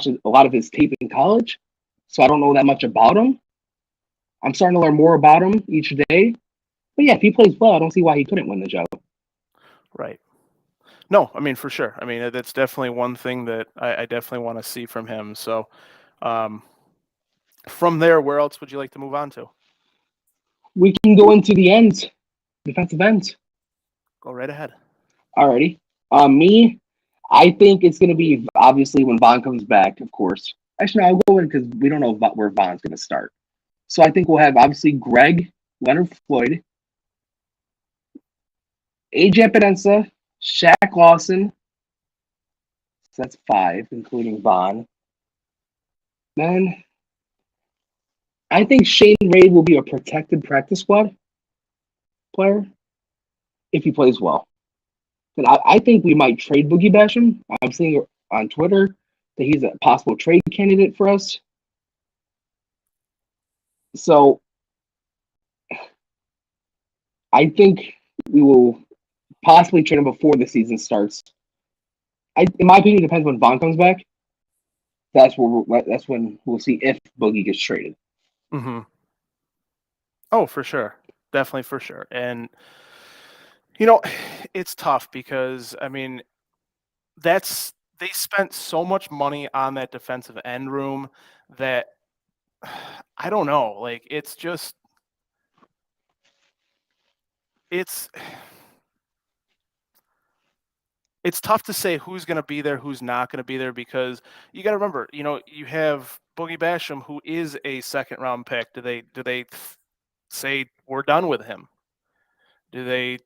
a lot of his tape in college, so I don't know that much about him. I'm starting to learn more about him each day. But yeah, if he plays well, I don't see why he couldn't win the job. Right. No, I mean, for sure. I mean, that's definitely one thing that I definitely want to see from him. So, um, from there, where else would you like to move on to? We can go into the ends, defensive ends. Go right ahead. Alrighty. Me, I think it's going to be obviously when Vaughn comes back, of course. Actually, no, I'll go in because we don't know where Vaughn's going to start. So I think we'll have obviously Greg, Leonard Floyd, AJ Penenza, Shaq Lawson. So that's five, including Vaughn. Then I think Shane Ray will be a protected practice squad player if he plays well. And I think we might trade Boogie Basham. I'm seeing on Twitter that he's a possible trade candidate for us. So I think we will possibly trade him before the season starts. In my opinion, it depends when Vaughn comes back. That's when we'll see if Boogie gets traded. Mm-hmm. Oh, for sure. Definitely for sure. And, you know, it's tough because, I mean, they spent so much money on that defensive end room that I don't know. Like, it's it's tough to say who's going to be there, who's not going to be there, because you got to remember, you have Boogie Basham, who is a second round pick. Do they say we're done with him? Do they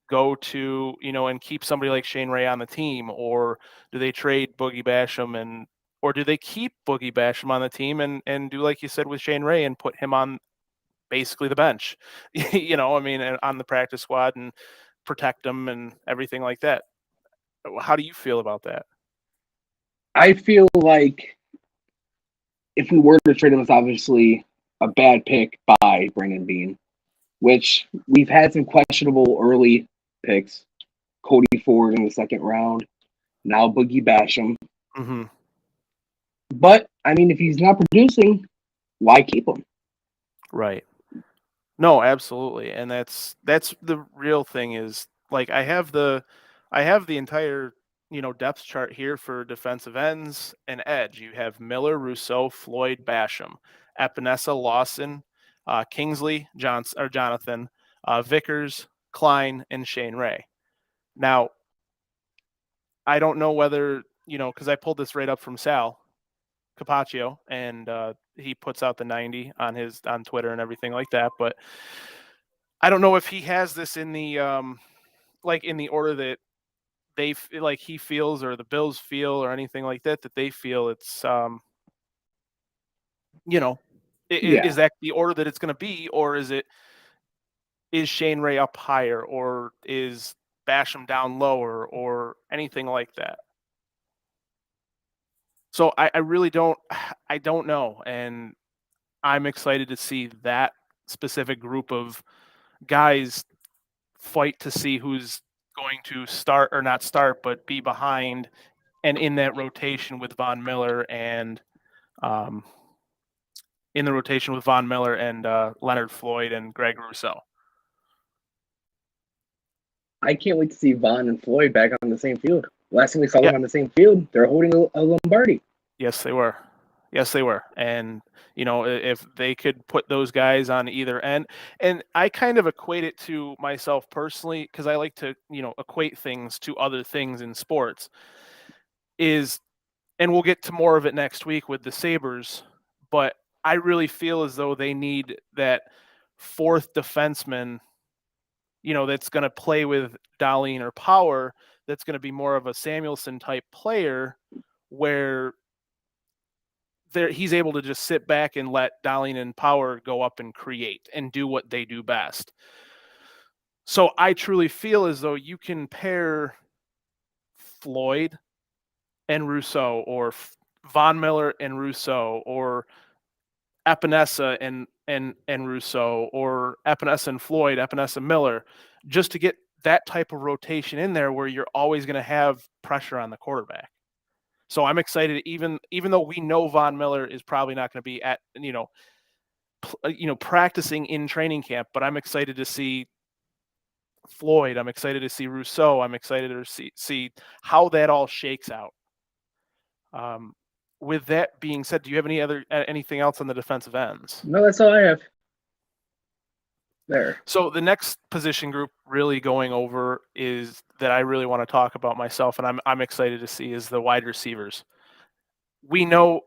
go to and keep somebody like Shane Ray on the team, or do they trade Boogie Basham or do they keep Boogie Basham on the team and do like you said with Shane Ray and put him on basically the bench, I mean, and on the practice squad and protect him and everything like that. How do you feel about that? I feel like if we were to trade him, it's obviously a bad pick by Brandon Bean, which we've had some questionable early picks. Cody Ford in the second round, now Boogie Basham. Mm-hmm. But I mean, if he's not producing, why keep him? Right. No, absolutely. And that's the real thing is like I have the entire, depth chart here for defensive ends and edge. You have Miller, Rousseau, Floyd, Basham, Epinesa, Lawson, Kingsley, Jonathan, Vickers, Klein, and Shane Ray. Now, I don't know whether, because I pulled this right up from Sal Capaccio, and he puts out the 90 on Twitter and everything like that. But I don't know if he has this in the like in the order that like he feels or the Bills feel or anything like that they feel it's you know Yeah, is that the order that it's going to be, or is Shane Ray up higher, or is Basham down lower, or anything like that? So I really don't know, and I'm excited to see that specific group of guys fight to see who's going to start or not start, but be behind and in that rotation with Von Miller and um, Leonard Floyd and Greg Rousseau. I can't wait to see Vaughn and Floyd back on the same field. Last time we saw Yeah, them on the same field, they're holding a Lombardi. yes, they were. Yes, they were. And, if they could put those guys on either end, and I kind of equate it to myself personally, because I like to, equate things to other things in sports, is, and we'll get to more of it next week with the Sabres, but I really feel as though they need that fourth defenseman, that's going to play with Dahlin or Power, that's going to be more of a Samuelson type player where he's able to just sit back and let Dahlin and Power go up and create and do what they do best. So I truly feel as though you can pair Floyd and Rousseau, or Von Miller and Rousseau, or Epinesa and Rousseau, or Epinesa and Floyd, Epinesa and Miller, just to get that type of rotation in there where you're always going to have pressure on the quarterback. So I'm excited, even though we know Von Miller is probably not going to be at practicing in training camp, but I'm excited to see Floyd. I'm excited to see Rousseau. I'm excited to see how that all shakes out. With that being said, do you have anything else on the defensive ends? No, that's all I have. There. So the next position group really going over is that I really want to talk about myself, and I'm excited to see is the wide receivers. We know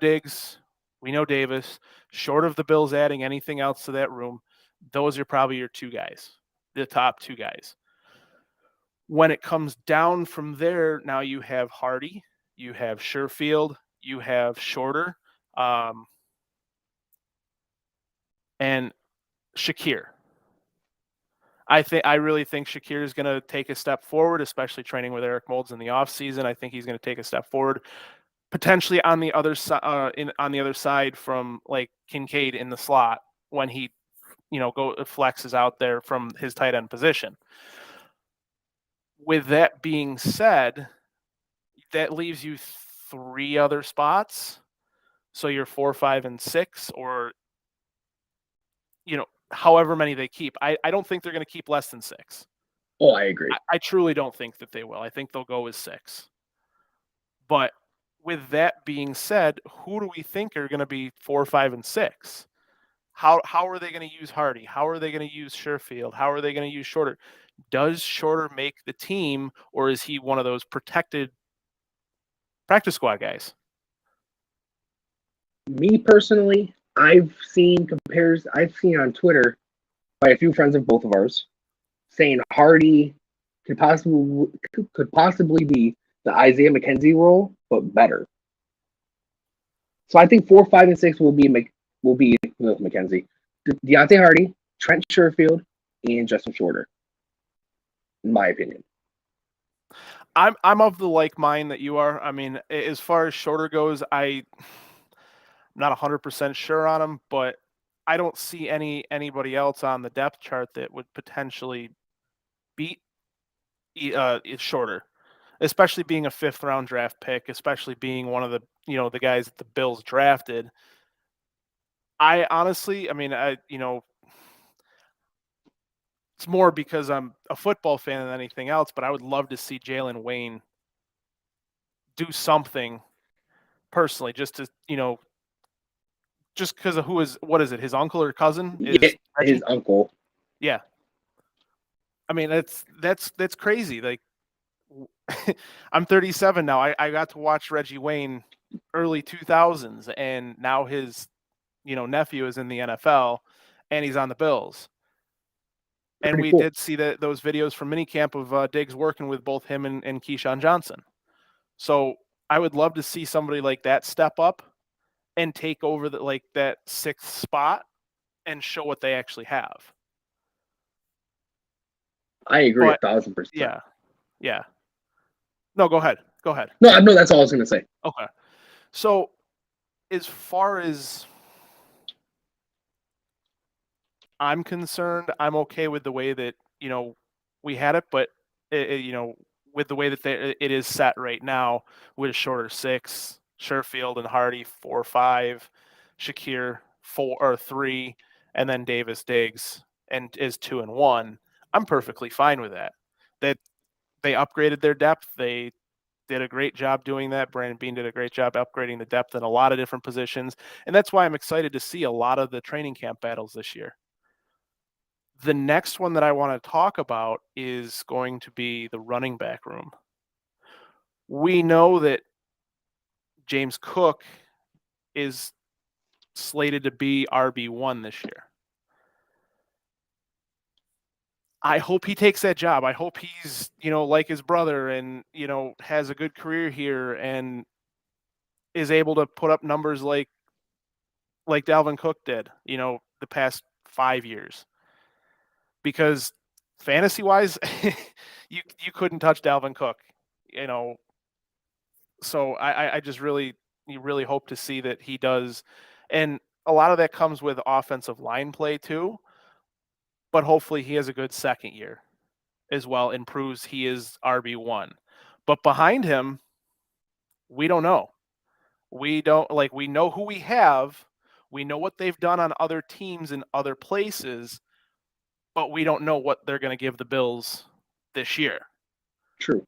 Diggs, we know Davis. Short of the Bills adding anything else to that room, those are probably your two guys, the top two guys. When it comes down from there, now you have Hardy, you have Sherfield, you have Shorter, and Shakir. I really think Shakir is going to take a step forward, especially training with Eric Moulds in the offseason. I think he's going to take a step forward, potentially on the other side, on the other side from like Kincaid in the slot when he, flexes out there from his tight end position. With that being said, that leaves you three other spots. So you're 4, 5, and 6, or however many they keep. I don't think they're going to keep less than 6. Oh, I agree. I truly don't think that they will. I think they'll go with 6. But with that being said, who do we think are going to be 4, 5, and 6? How are they going to use Hardy? How are they going to use Sherfield? How are they going to use Shorter? Does Shorter make the team, or is he one of those protected practice squad guys? Me personally, I've seen on Twitter by a few friends of both of ours saying Hardy could possibly be the Isaiah McKenzie role, but better. So I think 4, 5, and 6 will be McKenzie, Deontay Hardy, Trent Sherfield, and Justin Shorter. In my opinion, I'm of the like mind that you are. I mean, as far as Shorter goes, I'm not 100% sure on him, but I don't see anybody else on the depth chart that would potentially beat Shorter, especially being a 5th round draft pick, especially being one of the the guys that the Bills drafted. I honestly, it's more because I'm a football fan than anything else, but I would love to see Jalen Wayne do something personally, just to just because of what is it, his uncle or cousin is Reggie? His uncle. Yeah, I mean that's crazy. Like I'm 37 now. I got to watch Reggie Wayne early 2000s, and now his nephew is in the NFL, and he's on the Bills. And Pretty we cool. did see those videos from minicamp of Diggs working with both him and Keyshawn Johnson. So I would love to see somebody like that step up and take over that 6th spot and show what they actually have. I agree 1,000%. Yeah. No, go ahead. No, that's all I was going to say. Okay. So as far as I'm concerned, I'm okay with the way that, we had it, but with the way that it is set right now with a Shorter 6, Sherfield and Hardy 4, 5, Shakir 4 or 3, and then Davis Diggs and is 2 and 1. I'm perfectly fine with that. That they upgraded their depth. They did a great job doing that. Brandon Beane did a great job upgrading the depth in a lot of different positions. And that's why I'm excited to see a lot of the training camp battles this year. The next one that I want to talk about is going to be the running back room. We know that James Cook is slated to be RB1 this year. I hope he takes that job. I hope he's, like his brother and, has a good career here and is able to put up numbers like Dalvin Cook did, the past 5 years. Because fantasy-wise, you couldn't touch Dalvin Cook, So I just really hope to see that he does. And a lot of that comes with offensive line play too. But hopefully he has a good second year as well and proves he is RB1. But behind him, We don't know. We don't like we know who we have. We know what they've done on other teams in other places, but we don't know what they're going to give the Bills this year. True.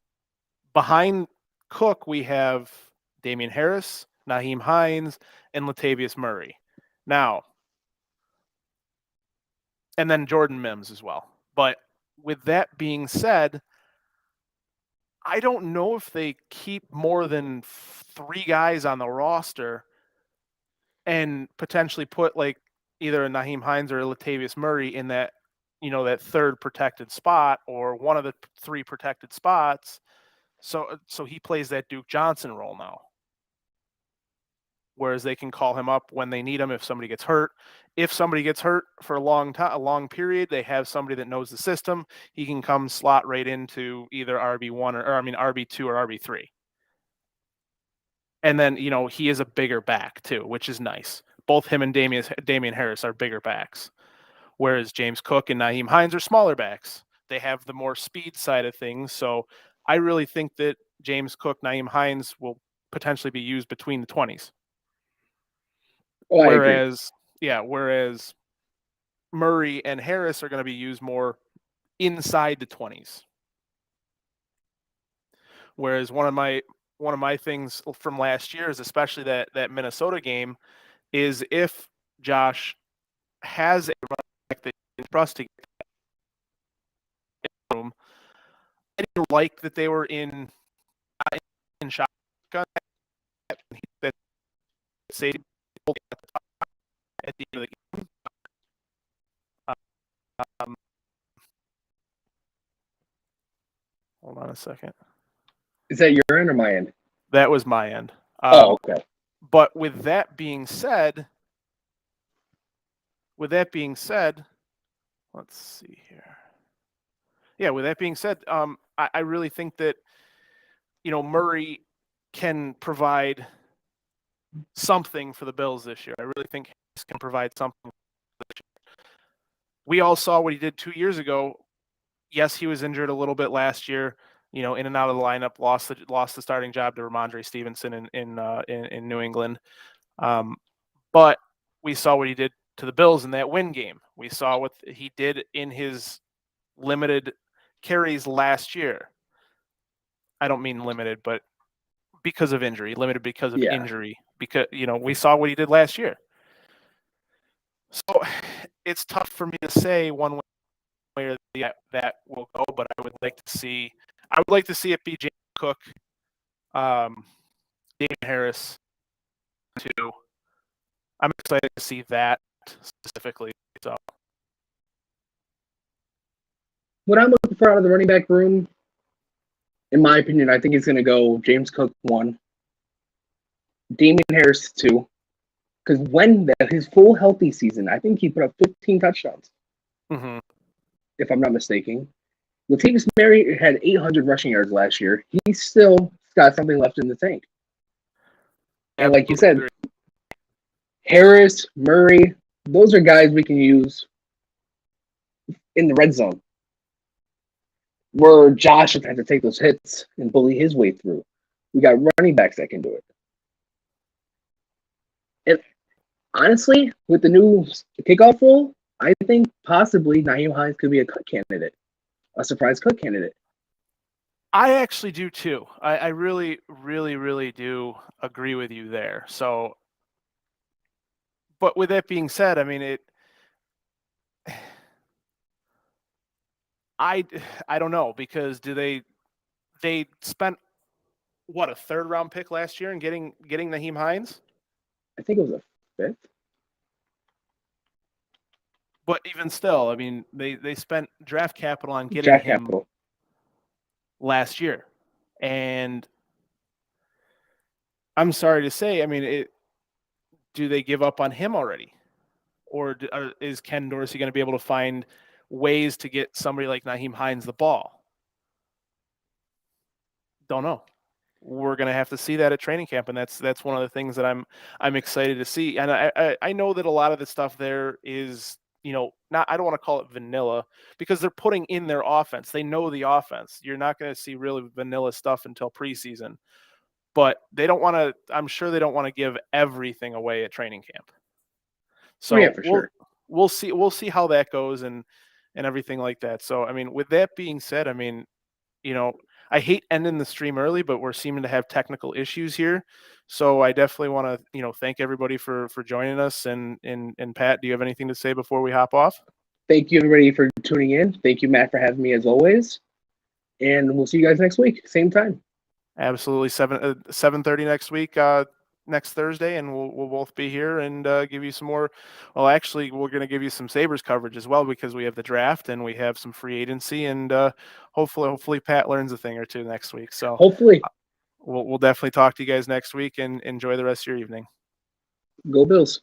Behind Cook, we have Damian Harris, Naheem Hines, and Latavius Murray. Now, and then Jordan Mims as well. But with that being said, I don't know if they keep more than 3 guys on the roster and potentially put like either a Naheem Hines or a Latavius Murray in that, that third protected spot or one of the 3 protected spots. So he plays that Duke Johnson role now. Whereas they can call him up when they need him if somebody gets hurt. If somebody gets hurt for a long period, they have somebody that knows the system. He can come slot right into either RB1 or RB2 or RB3. And then, he is a bigger back too, which is nice. Both him and Damian Harris are bigger backs, whereas James Cook and Naheem Hines are smaller backs. They have the more speed side of things. So I really think that James Cook, Naheem Hines will potentially be used between the 20s. Oh, I agree. Whereas Murray and Harris are going to be used more inside the 20s. Whereas one of my things from last year is especially that Minnesota game is if Josh has a running back that you trust to get that room. I didn't like that they were in shotgun that saved at the end of the game. Um, hold on a second. Is that your end or my end? That was my end. Okay. But with that being said, let's see here. Yeah, with that being said, I really think that, Murray can provide something for the Bills this year. I really think Harris can provide something. We all saw what he did 2 years ago. Yes, he was injured a little bit last year, in and out of the lineup, lost the starting job to Ramondre Stevenson in New England. But we saw what he did to the Bills in that win game. We saw what he did in his limited carries last year. I don't mean limited, but because of injury, limited because of injury. Because we saw what he did last year. So it's tough for me to say one way or the other that will go, but I would like to see it be James Cook, Damian Harris too. I'm excited to see that specifically. So what I'm looking for out of the running back room, in my opinion, I think he's going to go James Cook 1, Damian Harris 2, because when his full healthy season, I think he put up 15 touchdowns, if I'm not mistaken. Latavius Murray had 800 rushing yards last year. He's still got something left in the tank. And like you said, Harris, Murray, those are guys we can use in the red zone, where Josh has had to take those hits and bully his way through. We got running backs that can do it. And honestly, with the new kickoff rule, I think possibly Naheem Hines could be a cut candidate, a surprise cut candidate. I actually do too. I really, really, really do agree with you there. So, but with that being said, I mean, I don't know, because they spent what, a 3rd round pick last year and getting Naheem Hines? I think it was a 5th. But even still, I mean, they spent draft capital on getting him last year. And I'm sorry to say, I mean, do they give up on him already? Or is Ken Dorsey going to be able to find ways to get somebody like Naheem Hines the ball? Don't know. We're going to have to see that at training camp, and that's one of the things that I'm excited to see. And I know that a lot of the stuff there is, not, I don't want to call it vanilla, because they're putting in their offense. They know the offense. You're not going to see really vanilla stuff until preseason. but they don't want to. I'm sure they don't want to give everything away at training camp. Oh yeah, So for sure. we'll see how that goes and everything like that. So I mean, with that being said, I mean, you know, I hate ending the stream early, but we're seeming to have technical issues here. So I definitely want to, thank everybody for joining us. And Pat, do you have anything to say before we hop off? Thank you everybody for tuning in. Thank you, Matt, for having me as always. And we'll see you guys next week, same time. Absolutely, 7:30 next week, next Thursday, and we'll both be here and give you some more. Well, actually, we're going to give you some Sabres coverage as well because we have the draft and we have some free agency, and hopefully Pat learns a thing or two next week. So hopefully, we'll definitely talk to you guys next week and enjoy the rest of your evening. go Bills.